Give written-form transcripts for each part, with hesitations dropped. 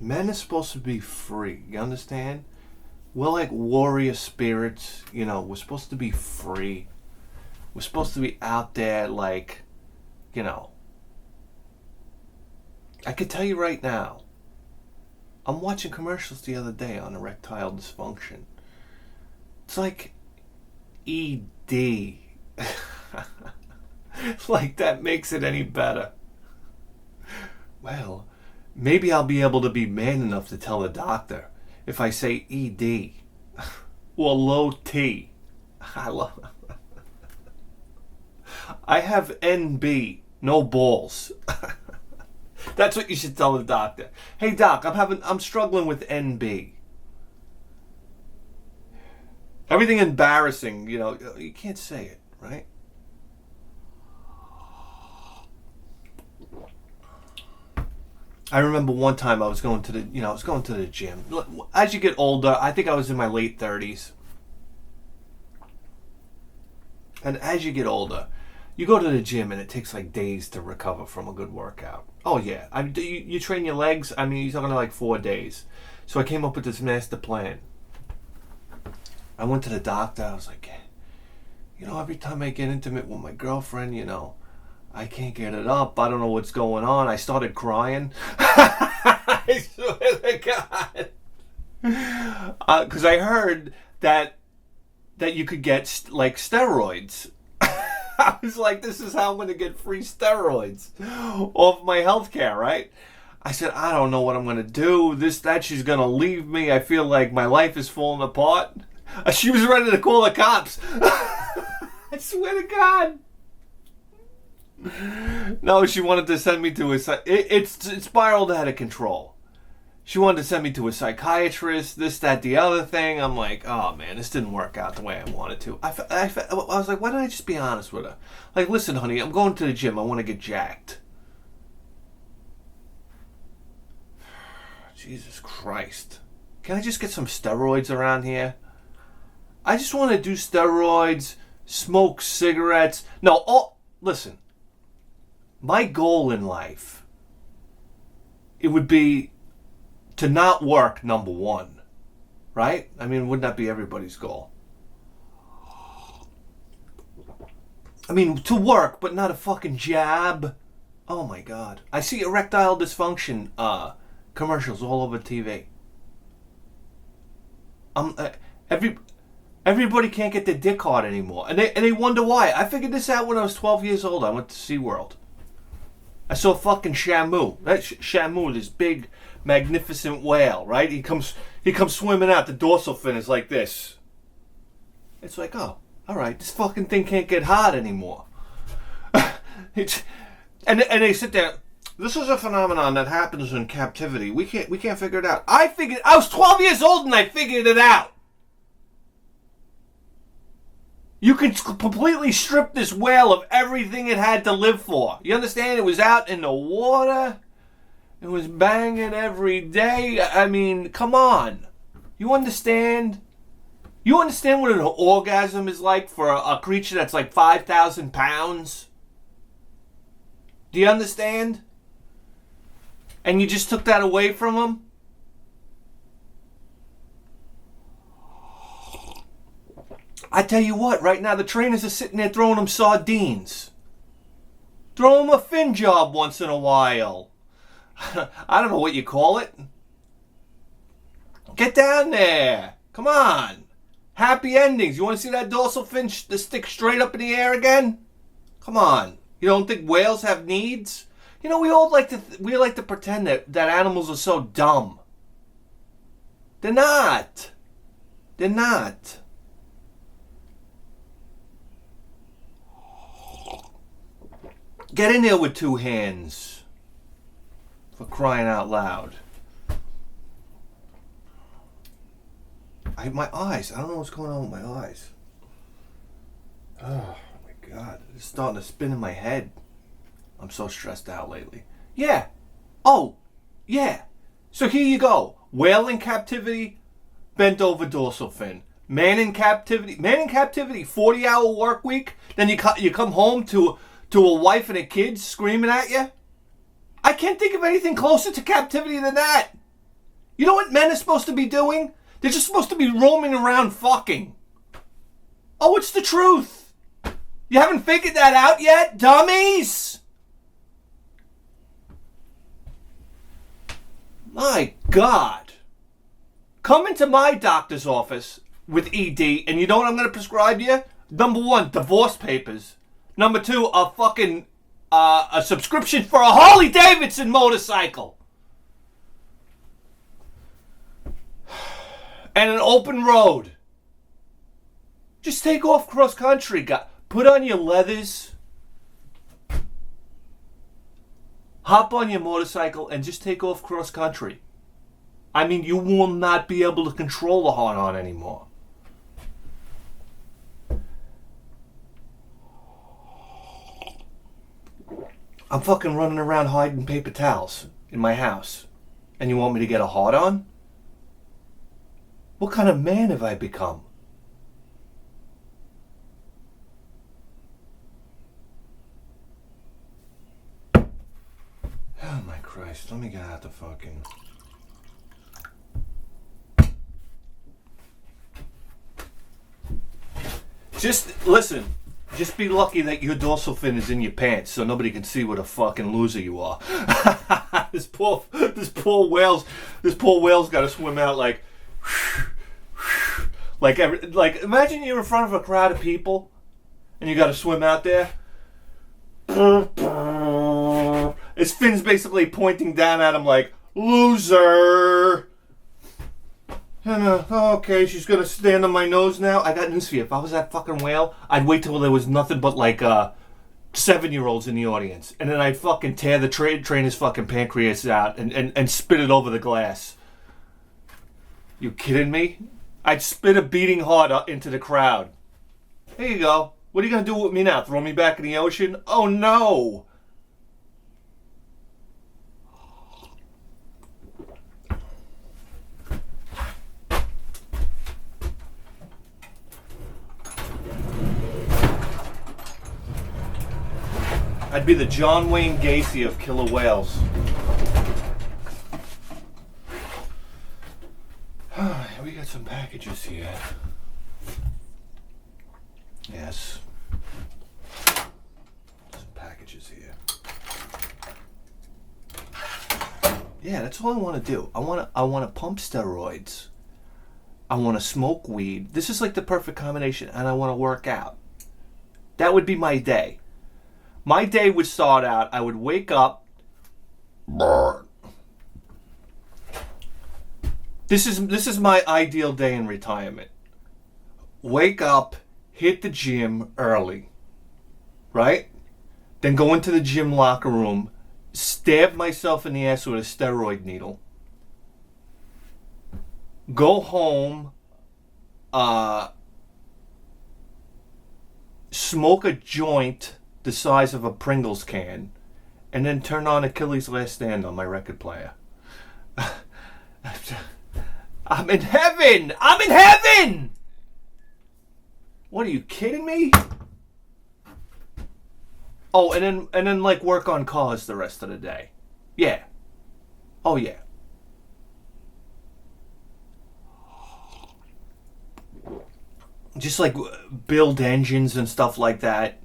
Men are supposed to be free. You understand? We're like warrior spirits. We're supposed to be free. We're supposed to be out there like, you know. I could tell you right now. I'm watching commercials the other day on erectile dysfunction. It's like ED. Like that makes it any better. Well, maybe I'll be able to be man enough to tell the doctor if I say ED or low T. I have NB, no balls. That's what you should tell the doctor. Hey doc, I'm struggling with NB. Everything embarrassing, you can't say it, right? I remember one time I was going to the gym. As you get older, I think I was in my late 30s. And as you get older, you go to the gym and it takes like days to recover from a good workout. Oh yeah, you train your legs. I mean, you're talking like 4 days. So I came up with this master plan. I went to the doctor. I was like, every time I get intimate with my girlfriend, I can't get it up. I don't know what's going on. I started crying. I swear to God. Because I heard that you could get like steroids. I was like, this is how I'm going to get free steroids off my health care, right? I said, I don't know what I'm going to do. She's going to leave me. I feel like my life is falling apart. She was ready to call the cops. I swear to God. No, she wanted to send me to it spiraled out of control. She wanted to send me to a psychiatrist, this, that, the other thing. I'm like, oh man, this didn't work out the way I wanted to. I was like, why don't I just be honest with her? Like, listen, honey, I'm going to the gym. I want to get jacked. Jesus Christ. Can I just get some steroids around here? I just want to do steroids, smoke cigarettes. No, listen. My goal in life, it would be to not work, number one. Right? I mean, wouldn't that be everybody's goal? I mean, to work, but not a fucking job. Oh my God. I see erectile dysfunction commercials all over TV. Everybody can't get their dick hard anymore. And they wonder why. I figured this out when I was 12 years old. I went to SeaWorld. I saw fucking Shamu. That Shamu, this big, magnificent whale, right? He comes swimming out. The dorsal fin is like this. It's like, oh, all right, this fucking thing can't get hard anymore. And they sit there. This is a phenomenon that happens in captivity. We can't figure it out. I was 12 years old and I figured it out. You can completely strip this whale of everything it had to live for. You understand? It was out in the water. It was banging every day. I mean, come on. You understand? You understand what an orgasm is like for a creature that's like 5,000 pounds? Do you understand? And you just took that away from him? I tell you what, right now the trainers are sitting there throwing them sardines. Throw them a fin job once in a while. I don't know what you call it. Get down there. Come on. Happy endings. You want to see that dorsal fin stick straight up in the air again? Come on. You don't think whales have needs? We like to pretend that animals are so dumb. They're not. They're not. Get in there with two hands. For crying out loud. My eyes. I don't know what's going on with my eyes. Oh my God. It's starting to spin in my head. I'm so stressed out lately. Yeah. Oh, yeah. So here you go. Whale in captivity, bent over dorsal fin. Man in captivity, 40-hour work week. Then you come home to a wife and a kid screaming at you. I can't think of anything closer to captivity than that. You know what men are supposed to be doing? They're just supposed to be roaming around fucking. Oh, it's the truth. You haven't figured that out yet, dummies? My God. Come into my doctor's office with ED, and you know what I'm going to prescribe you? Number 1, divorce papers. Number 2, a subscription for a Harley Davidson motorcycle. And an open road. Just take off cross country. Put on your leathers. Hop on your motorcycle and just take off cross country. I mean, you will not be able to control the hard-on anymore. I'm fucking running around hiding paper towels in my house. And you want me to get a hard-on? What kind of man have I become? Oh my Christ, let me get out the fucking... Just, listen, just be lucky that your dorsal fin is in your pants so nobody can see what a fucking loser you are. This poor whale's got to swim out like imagine you're in front of a crowd of people and you got to swim out there. His fin's basically pointing down at him like, loser. And, okay, she's gonna stand on my nose now. I got news for you. If I was that fucking whale, I'd wait till there was nothing but like 7-year-olds in the audience. And then I'd fucking tear the trainer's fucking pancreas out and spit it over the glass. You kidding me? I'd spit a beating heart into the crowd. Here you go. What are you gonna do with me now? Throw me back in the ocean? Oh no! I'd be the John Wayne Gacy of killer whales. We got some packages here. Yes. Some packages here. Yeah, that's all I want to do. I want to pump steroids. I want to smoke weed. This is like the perfect combination, and I want to work out. That would be my day. My day would start out, I would wake up. This is my ideal day in retirement. Wake up, hit the gym early, right? Then go into the gym locker room, stab myself in the ass with a steroid needle. Go home, smoke a joint the size of a Pringles can, and then turn on Achilles' Last Stand on my record player. I'm in heaven! I'm in heaven! What, are you kidding me? Oh, and then like work on cars the rest of the day. Yeah. Oh yeah. Just like build engines and stuff like that.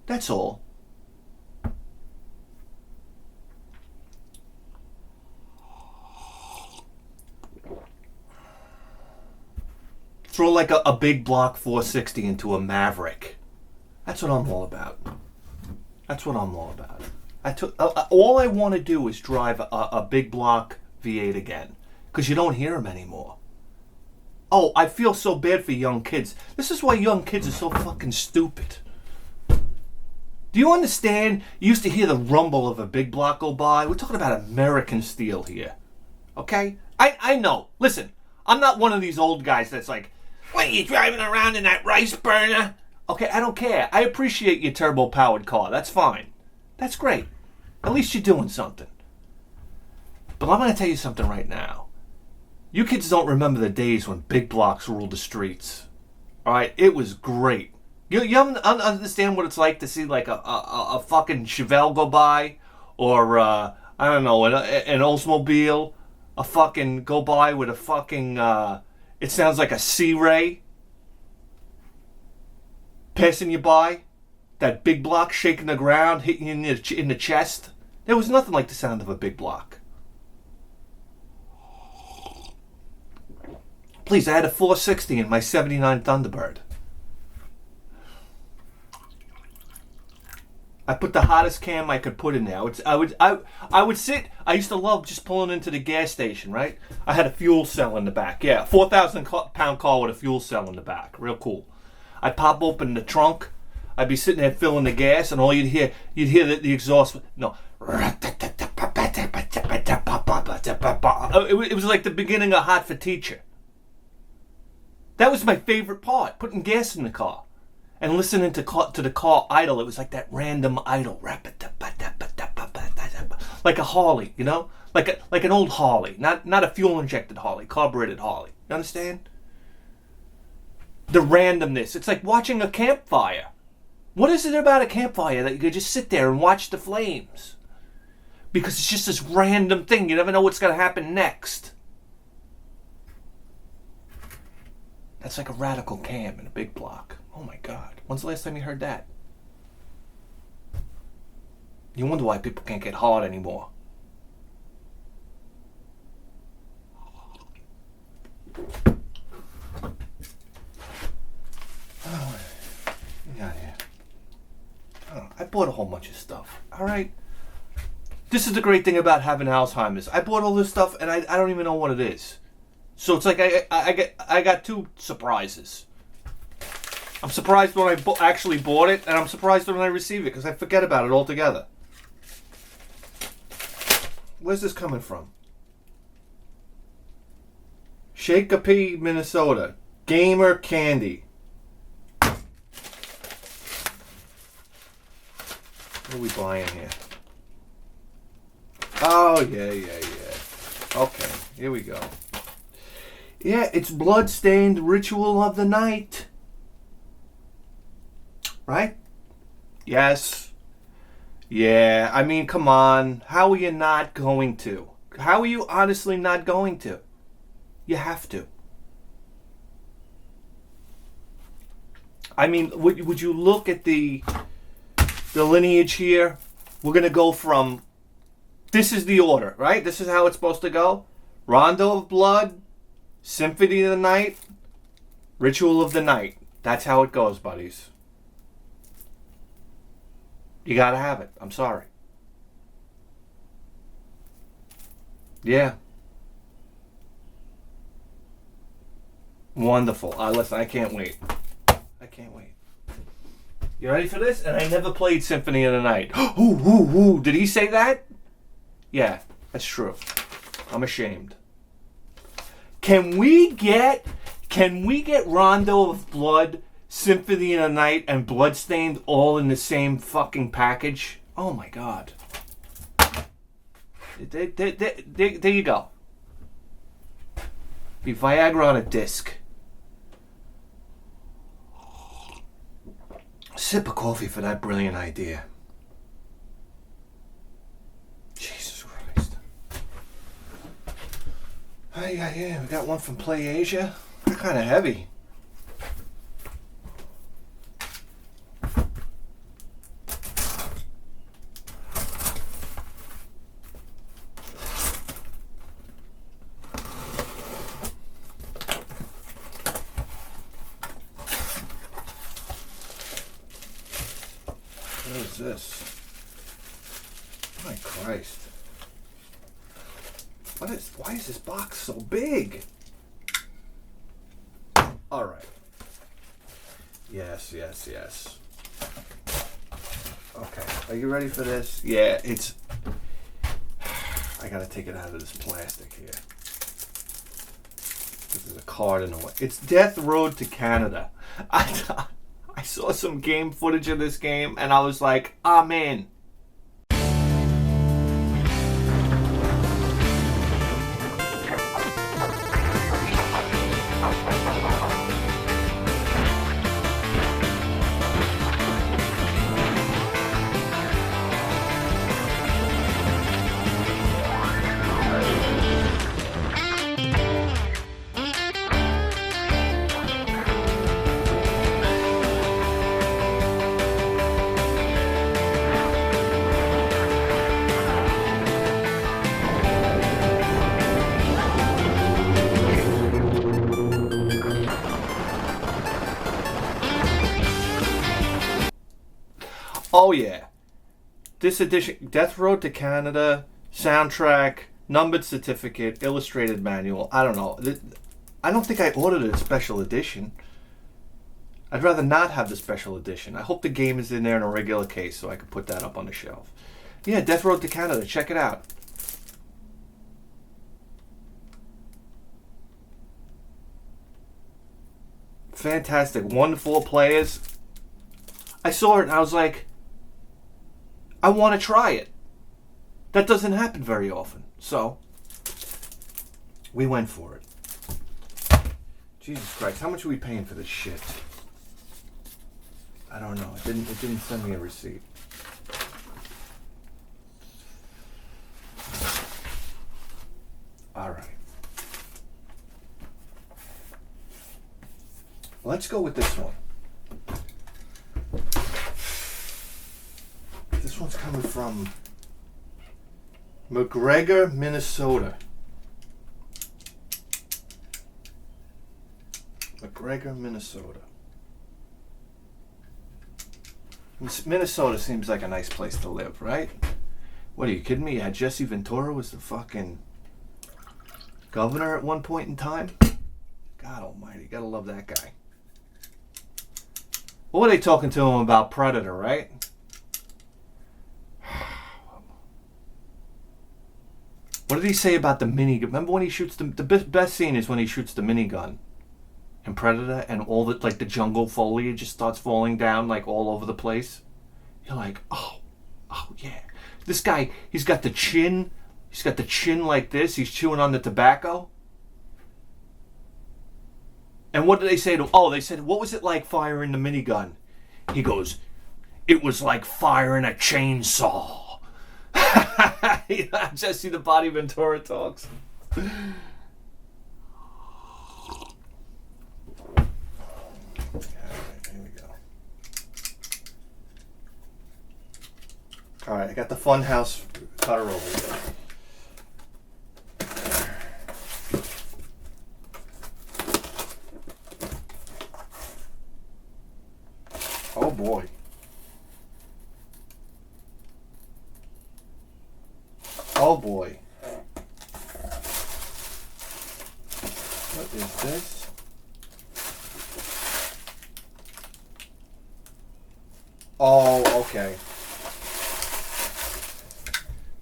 That's all. Throw like a big block 460 into a Maverick. That's what I'm all about. That's what I'm all about. All I want to do is drive a big block V8 again. Because you don't hear them anymore. Oh, I feel so bad for young kids. This is why young kids are so fucking stupid. Do you understand? You used to hear the rumble of a big block go by. We're talking about American steel here. Okay? I know. Listen, I'm not one of these old guys that's like, what are you driving around in that rice burner? Okay, I don't care. I appreciate your turbo-powered car. That's fine. That's great. At least you're doing something. But I'm going to tell you something right now. You kids don't remember the days when big blocks ruled the streets. All right? It was great. You understand what it's like to see like a fucking Chevelle go by, or I don't know, an Oldsmobile, a fucking go by with a fucking it sounds like a sea ray passing you by, that big block shaking the ground, hitting you in the chest. There was nothing like the sound of a big block. Please, I had a 460 in my 79 Thunderbird. I put the hottest cam I could put in there. I would sit. I used to love just pulling into the gas station, right? I had a fuel cell in the back. Yeah, 4,000-pound car with a fuel cell in the back. Real cool. I'd pop open the trunk. I'd be sitting there filling the gas, and all you'd hear the exhaust. No. It was like the beginning of Hot for Teacher. That was my favorite part, putting gas in the car. And listening to the car idle, it was like that random idle, like a Harley, you know, like an old Harley, not a fuel injected Harley, carbureted Harley. You understand? The randomness. It's like watching a campfire. What is it about a campfire that you could just sit there and watch the flames? Because it's just this random thing. You never know what's going to happen next. That's like a radical cam in a big block. Oh my God. When's the last time you heard that? You wonder why people can't get hard anymore. Oh, yeah. I bought a whole bunch of stuff. All right. This is the great thing about having Alzheimer's. I bought all this stuff and I don't even know what it is. So it's like I got two surprises. I'm surprised when I actually bought it, and I'm surprised when I receive it because I forget about it altogether. Where's this coming from? Shakopee, Minnesota. Gamer Candy. What are we buying here? Oh, yeah. Okay, here we go. Yeah, it's Bloodstained Ritual of the Night. Right? Yes. Yeah, I mean, come on. How are you not going to? How are you honestly not going to? You have to. I mean, would you look at the lineage here? We're going to go from... This is the order, right? This is how it's supposed to go. Rondo of Blood, Symphony of the Night, Ritual of the Night. That's how it goes, buddies. You gotta have it. I'm sorry. Yeah. Wonderful. Listen, I can't wait. You ready for this? And I never played Symphony of the Night. Ooh. Did he say that? Yeah, that's true. I'm ashamed. Can we get Rondo of Blood, Symphony of the Night, and Bloodstained all in the same fucking package? Oh my God. There you go. Be Viagra on a disc. Sip of coffee for that brilliant idea. Jesus Christ. Yeah. We got one from Play Asia. They're kind of heavy. What is this? My Christ. Why is this box so big? Alright. Yes. Okay, are you ready for this? Yeah, I gotta take it out of this plastic here. This is a card in the way. It's Death Road to Canada. I saw some game footage of this game and I was like, I'm in. Oh yeah. This edition, Death Road to Canada, soundtrack, numbered certificate, illustrated manual. I don't know. I don't think I ordered a special edition. I'd rather not have the special edition. I hope the game is in there in a regular case so I can put that up on the shelf. Yeah, Death Road to Canada. Check it out. Fantastic. 1 to 4 players. I saw it and I was like, I want to try it. That doesn't happen very often. So, we went for it. Jesus Christ, how much are we paying for this shit? I don't know. It didn't send me a receipt. All right. Let's go with this one. This one's coming from McGregor, Minnesota. McGregor, Minnesota. Minnesota seems like a nice place to live, right? What, are you kidding me? Yeah, Jesse Ventura was the fucking governor at one point in time. God almighty, gotta love that guy. What were they talking to him about? Predator, right? What did he say about the minigun? Remember when he shoots the best scene is when he shoots the minigun in Predator and all the, like, the jungle foliage just starts falling down like all over the place. You're like, oh yeah. This guy, he's got the chin like this. He's chewing on the tobacco. And what did they say to? Oh, they said, what was it like firing the minigun? He goes, it was like firing a chainsaw. Jesse the Body Ventura talks. Alright, here we go. Alright, I got the Funhouse cutter over here. Oh boy. Oh boy. What is this? Oh, okay.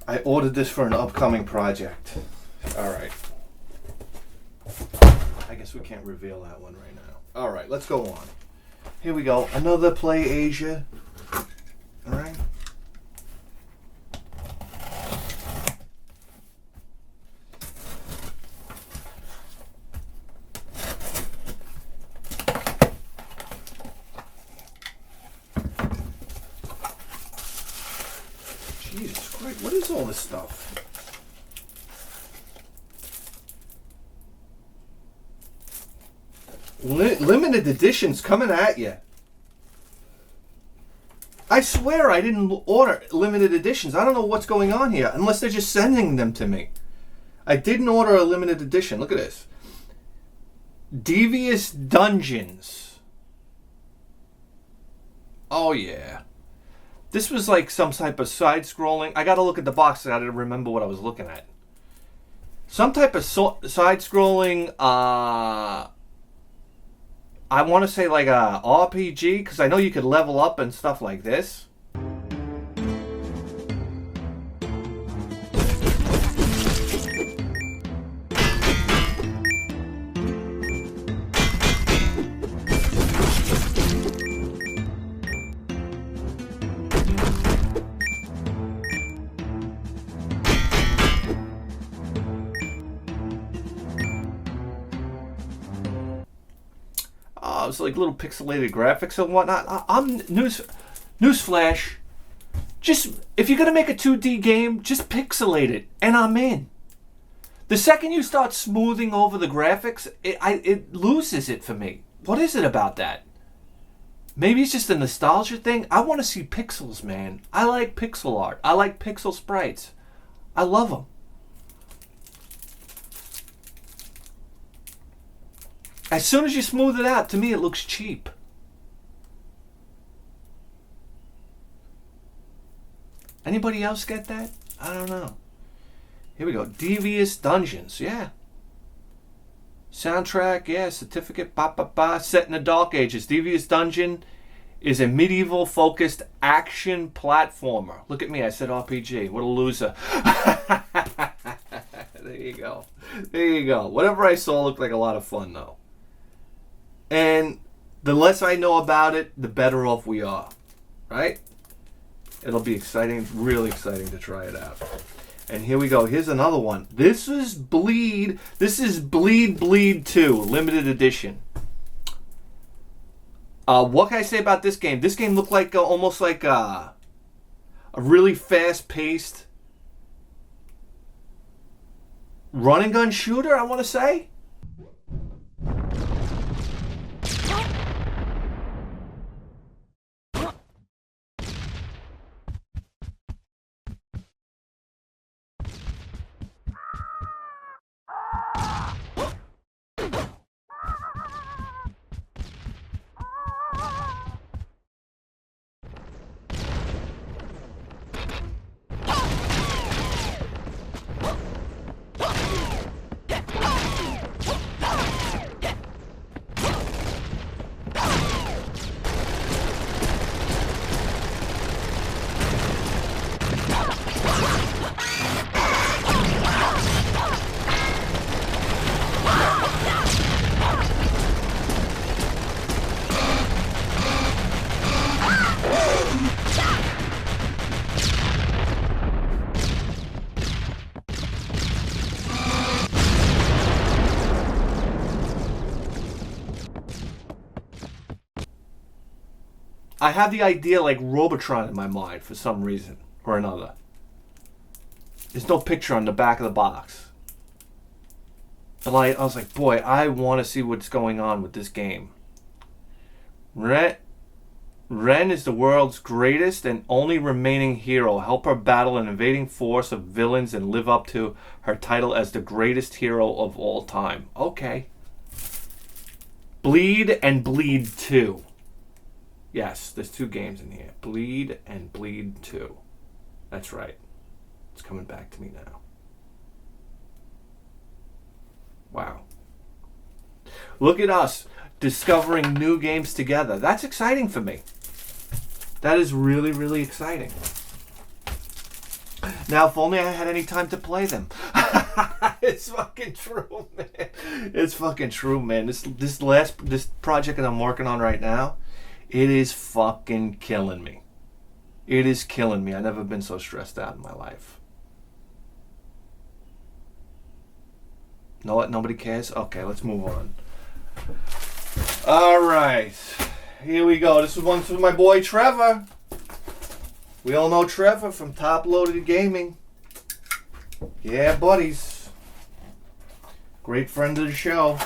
I ordered this for an upcoming project. Alright. I guess we can't reveal that one right now. Alright, let's go on. Here we go. Another Play Asia. Alright. Jesus Christ, what is all this stuff? Limited editions coming at you. I swear I didn't order limited editions. I don't know what's going on here, unless they're just sending them to me. I didn't order a limited edition. Look at this. Devious Dungeons. Oh yeah. This was like some type of side-scrolling. I gotta look at the box. I gotta remember what I was looking at. Some type of side-scrolling, I want to say like a RPG, because I know you could level up and stuff like this. It's like little pixelated graphics and whatnot. I'm newsflash. Just if you're gonna make a 2D game, just pixelate it, and I'm in. The second you start smoothing over the graphics, it loses it for me. What is it about that? Maybe it's just a nostalgia thing. I want to see pixels, man. I like pixel art. I like pixel sprites. I love them. As soon as you smooth it out, to me it looks cheap. Anybody else get that? I don't know. Here we go. Devious Dungeons. Yeah. Soundtrack. Yeah. Certificate. Set in the Dark Ages. Devious Dungeon is a medieval-focused action platformer. Look at me. I said RPG. What a loser. There you go. There you go. Whatever I saw looked like a lot of fun, though. And the less I know about it, the better off we are. Right? It'll be exciting, really exciting to try it out. And here we go. Here's another one. This is Bleed. This is Bleed 2, limited edition. What can I say about this game? This game looked like almost like a really fast-paced run and gun shooter, I want to say. I have the idea like Robotron in my mind for some reason or another. There's no picture on the back of the box. And I was like, boy, I want to see what's going on with this game. Ren is the world's greatest and only remaining hero. Help her battle an invading force of villains and live up to her title as the greatest hero of all time. Okay. Bleed and Bleed 2. Yes, there's 2 games in here. Bleed and Bleed 2. That's right. It's coming back to me now. Wow. Look at us discovering new games together. That's exciting for me. That is really, really exciting. Now, if only I had any time to play them. It's fucking true, man. It's fucking true, man. This project that I'm working on right now, it is fucking killing me. It is killing me. I've never been so stressed out in my life. Know what? Nobody cares? Okay, let's move on. Alright. Here we go. This is one for my boy Trevor. We all know Trevor from Top Loaded Gaming. Yeah, buddies. Great friend of the show.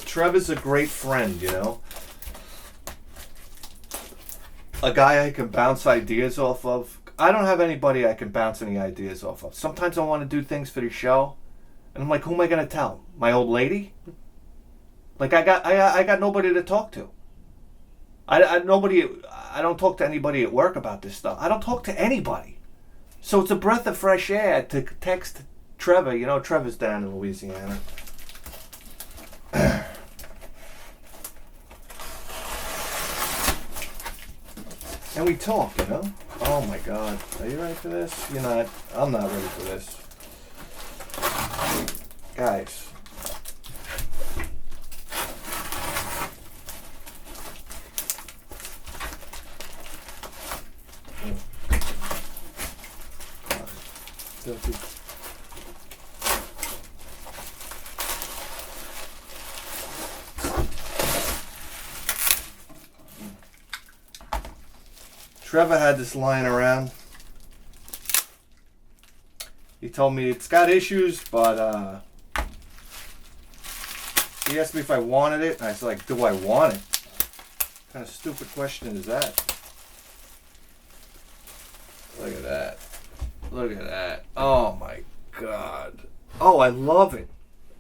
Trevor's a great friend, you know. A guy I can bounce ideas off of. I don't have anybody I can bounce any ideas off of. Sometimes I want to do things for the show, and I'm like, who am I gonna tell? My old lady? Like I got nobody to talk to. I don't talk to anybody at work about this stuff. I don't talk to anybody. So it's a breath of fresh air to text Trevor. You know, Trevor's down in Louisiana. And we talk, you know? Oh my God. Are you ready for this? You're not. I'm not ready for this. Guys. Trevor had this lying around. He told me it's got issues, but he asked me if I wanted it. And I was like, do I want it? What kind of stupid question is that? Look at that. Look at that. Oh my God. Oh, I love it.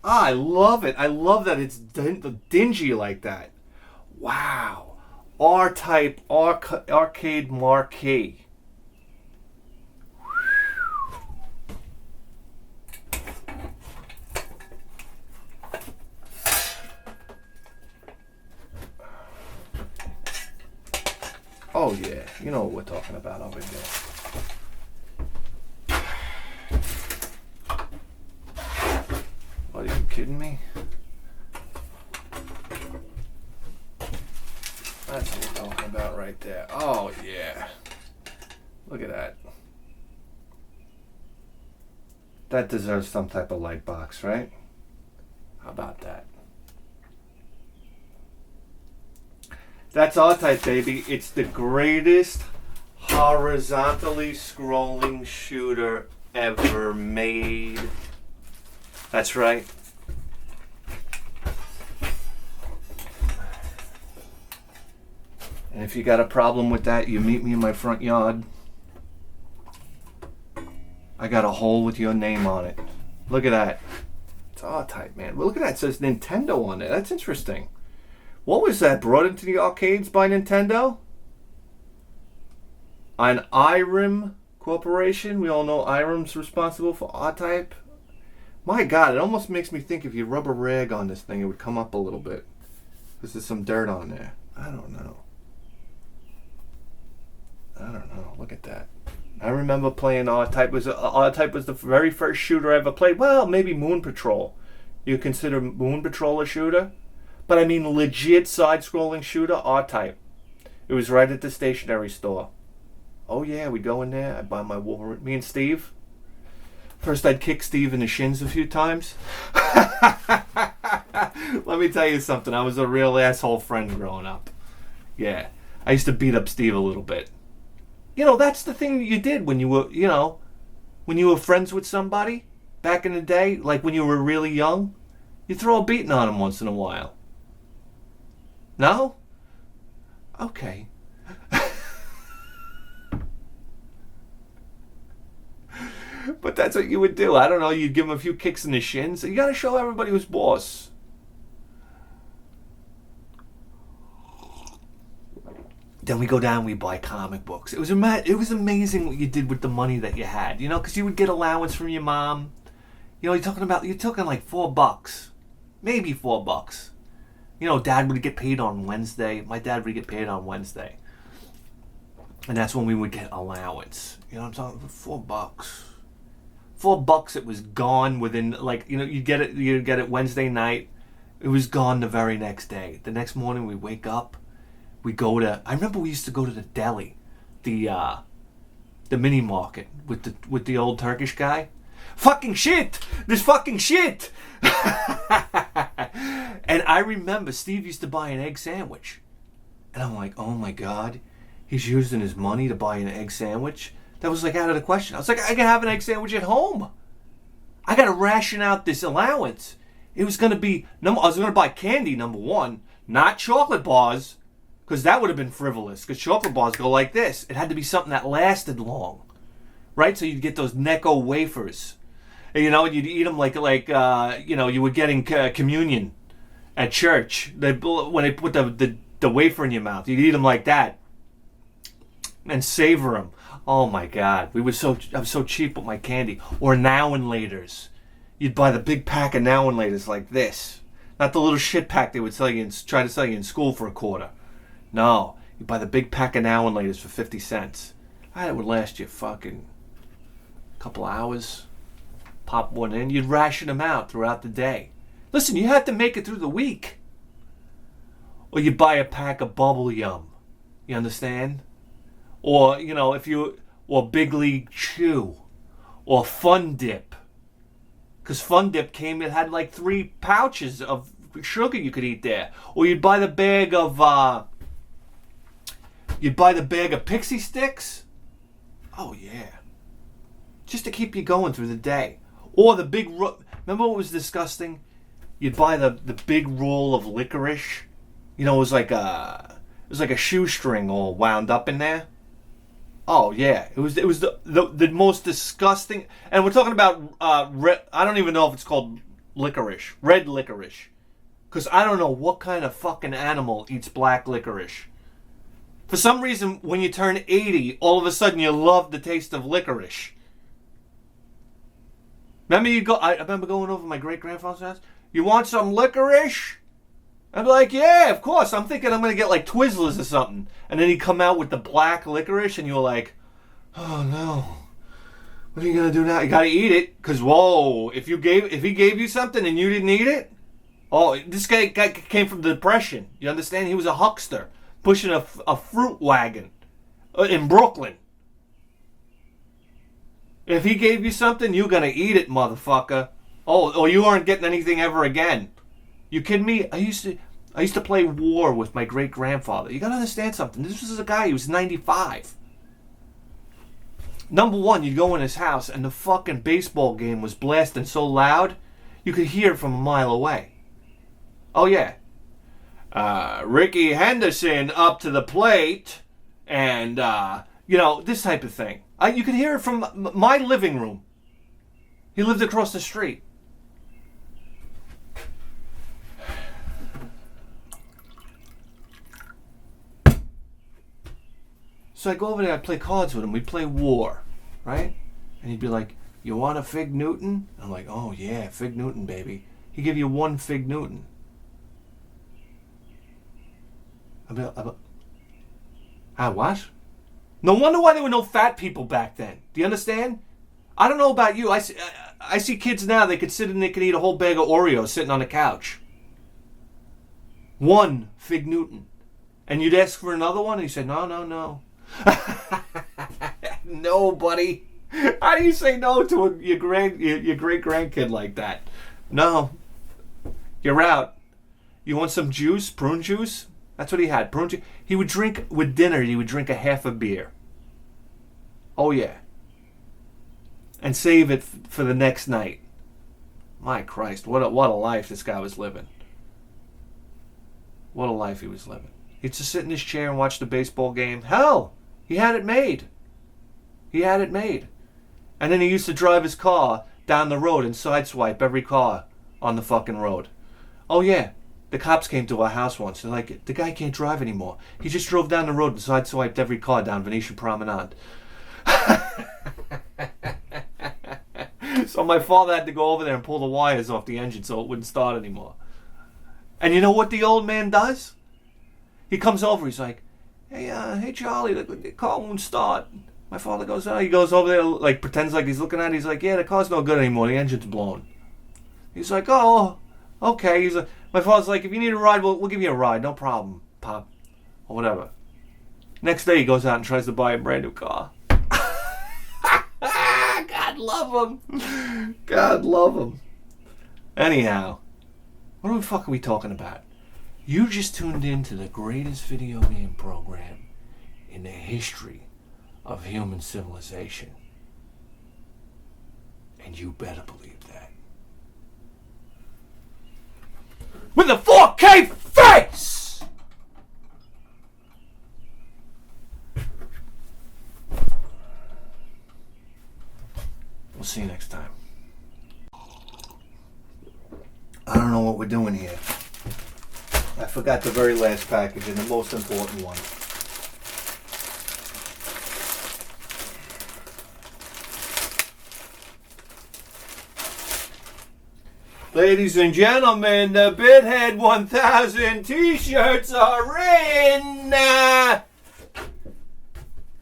I love it. I love that it's dingy like that. Wow. R-type arcade marquee. Oh yeah, you know what we're talking about over here. Are you kidding me? That's what we're talking about right there. Oh yeah. Look at that. That deserves some type of light box, right? How about that? That's R-Type, baby. It's the greatest horizontally scrolling shooter ever made. That's right. And if you got a problem with that, you meet me in my front yard. I got a hole with your name on it. Look at that. It's R-Type, man. Well, look at that. It says Nintendo on it. That's interesting. What was that? Brought into the arcades by Nintendo? An IRIM Corporation. We all know IRIM's responsible for R-Type. My God, it almost makes me think if you rub a rag on this thing, it would come up a little bit. Because there's some dirt on there. I don't know. Look at that. I remember playing R-Type. R-Type was the very first shooter I ever played. Well, maybe Moon Patrol. You consider Moon Patrol a shooter? But I mean legit side-scrolling shooter, R-Type. It was right at the stationery store. Oh yeah, we'd go in there. I'd buy my Wolverine. Me and Steve. First I'd kick Steve in the shins a few times. Let me tell you something. I was a real asshole friend growing up. Yeah. I used to beat up Steve a little bit. You know, that's the thing that you did when you were, when you were friends with somebody back in the day, like when you were really young. You throw a beating on him once in a while. No? Okay. But that's what you would do. I don't know, you'd give him a few kicks in the shins. You gotta show everybody who's boss. Then we go down, we buy comic books. It was amazing what you did with the money that you had, because you would get allowance from your mom. You're talking like $4. Maybe $4. Dad would get paid on Wednesday. My dad would get paid on Wednesday. And that's when we would get allowance. You know what I'm talking about? $4. $4, it was gone within, you'd get it Wednesday night. It was gone the very next day. The next morning we wake up, I remember we used to go to the deli, the mini market with the old Turkish guy. Fucking shit! This fucking shit! And I remember Steve used to buy an egg sandwich. And I'm like, oh my God, he's using his money to buy an egg sandwich? That was out of the question. I was like, I can have an egg sandwich at home. I got to ration out this allowance. It was going to be, I was going to buy candy, number one, not chocolate bars, because that would have been frivolous, because chocolate bars go like this. It had to be something that lasted long, right? So you'd get those Necco wafers. And, you'd eat them like you were getting communion at church. When they put the wafer in your mouth, you'd eat them like that and savor them. Oh my God, I was so cheap with my candy. Or Now and Laters. You'd buy the big pack of Now and Laters like this, not the little shit pack they would try to sell you in school for $0.25. No, you buy the big pack of Now and Laters for 50 cents. That would last you fucking a couple hours. Pop one in, you'd ration them out throughout the day. Listen, you had to make it through the week. Or you buy a pack of Bubble Yum. You understand? Or, or Big League Chew. Or Fun Dip. Because Fun Dip it had 3 pouches of sugar you could eat there. Or you'd buy the bag of, Pixie Sticks. Oh, yeah. Just to keep you going through the day. Or the big, remember what was disgusting? You'd buy the big roll of licorice. It was like a shoestring all wound up in there. Oh yeah, it was the most disgusting. And we're talking about I don't even know if it's called licorice, red licorice. Because I don't know what kind of fucking animal eats black licorice. For some reason, when you turn 80, all of a sudden you love the taste of licorice. Remember I remember going over to my great-grandfather's house. You want some licorice? I'd be like, yeah, of course. I'm thinking I'm going to get like Twizzlers or something. And then he'd come out with the black licorice and you were like, oh no. What are you going to do now? You got to eat it. Because, whoa, if he gave you something and you didn't eat it, oh, this guy came from the Depression. You understand? He was a huckster pushing a fruit wagon in Brooklyn. If he gave you something, you're going to eat it, motherfucker. Oh, you aren't getting anything ever again. You kidding me? I used to play war with my great-grandfather. You got to understand something. This was a guy, he was 95. Number one, you'd go in his house and the fucking baseball game was blasting so loud, you could hear it from a mile away. Oh, yeah. Ricky Henderson up to the plate, and, this type of thing. You could hear it from my living room. He lived across the street. So I go over there, I play cards with him. We play war, right? And he'd be like, you want a Fig Newton? I'm like, oh, yeah, Fig Newton, baby. He'd give you one Fig Newton. What? No wonder why there were no fat people back then. Do you understand? I don't know about you. I see kids now, they could sit and they could eat a whole bag of Oreos sitting on the couch. One Fig Newton. And you'd ask for another one, and he said, no. No, buddy. How do you say no to your great-grandkid like that? No. You're out. You want some juice? Prune juice? That's what he had. Prune juice. He would drink, with dinner, he would drink a half a beer. Oh, yeah. And save it for the next night. My Christ, what a life this guy was living. What a life he was living. He'd just sit in his chair and watch the baseball game. Hell, he had it made. He had it made. And then he used to drive his car down the road and sideswipe every car on the fucking road. Oh, yeah. The cops came to our house once. They're like, the guy can't drive anymore. He just drove down the road and sideswiped every car down Venetian Promenade. So my father had to go over there and pull the wires off the engine so it wouldn't start anymore. And you know what the old man does? He comes over, he's like, hey Charlie, the car won't start. My father goes, he goes over there, like, pretends like he's looking at it. He's like, yeah, the car's no good anymore, the engine's blown. He's like, oh, okay. He's like, my father's like, if you need a ride, we'll give you a ride, no problem, Pop, or whatever. Next day he goes out and tries to buy a brand new car. God love him. God love him. Anyhow, what the fuck are we talking about? You just tuned in to the greatest video game program in the history of human civilization. And you better believe that. With a 4K face! We'll see you next time. I don't know what we're doing here. I forgot the very last package and the most important one. Ladies and gentlemen, the Bithead 1000 t-shirts are in!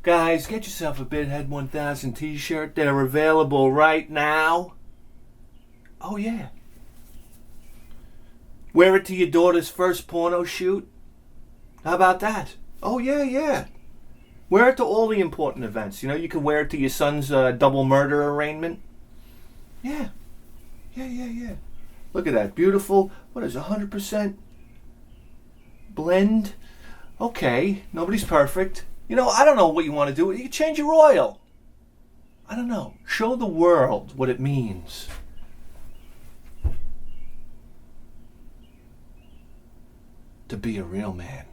Guys, get yourself a Bithead 1000 t-shirt. They're available right now. Oh, yeah. Wear it to your daughter's first porno shoot. How about that? Oh, yeah. Wear it to all the important events. You know, you can wear it to your son's double murder arraignment. Yeah. Look at that. Beautiful. What is 100% blend? Okay. Nobody's perfect. You know, I don't know what you want to do. You can change your oil. I don't know. Show the world what it means. To be a real man.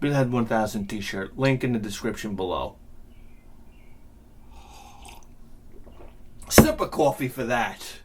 Bithead 1000 t-shirt. Link in the description below. Sip of coffee for that.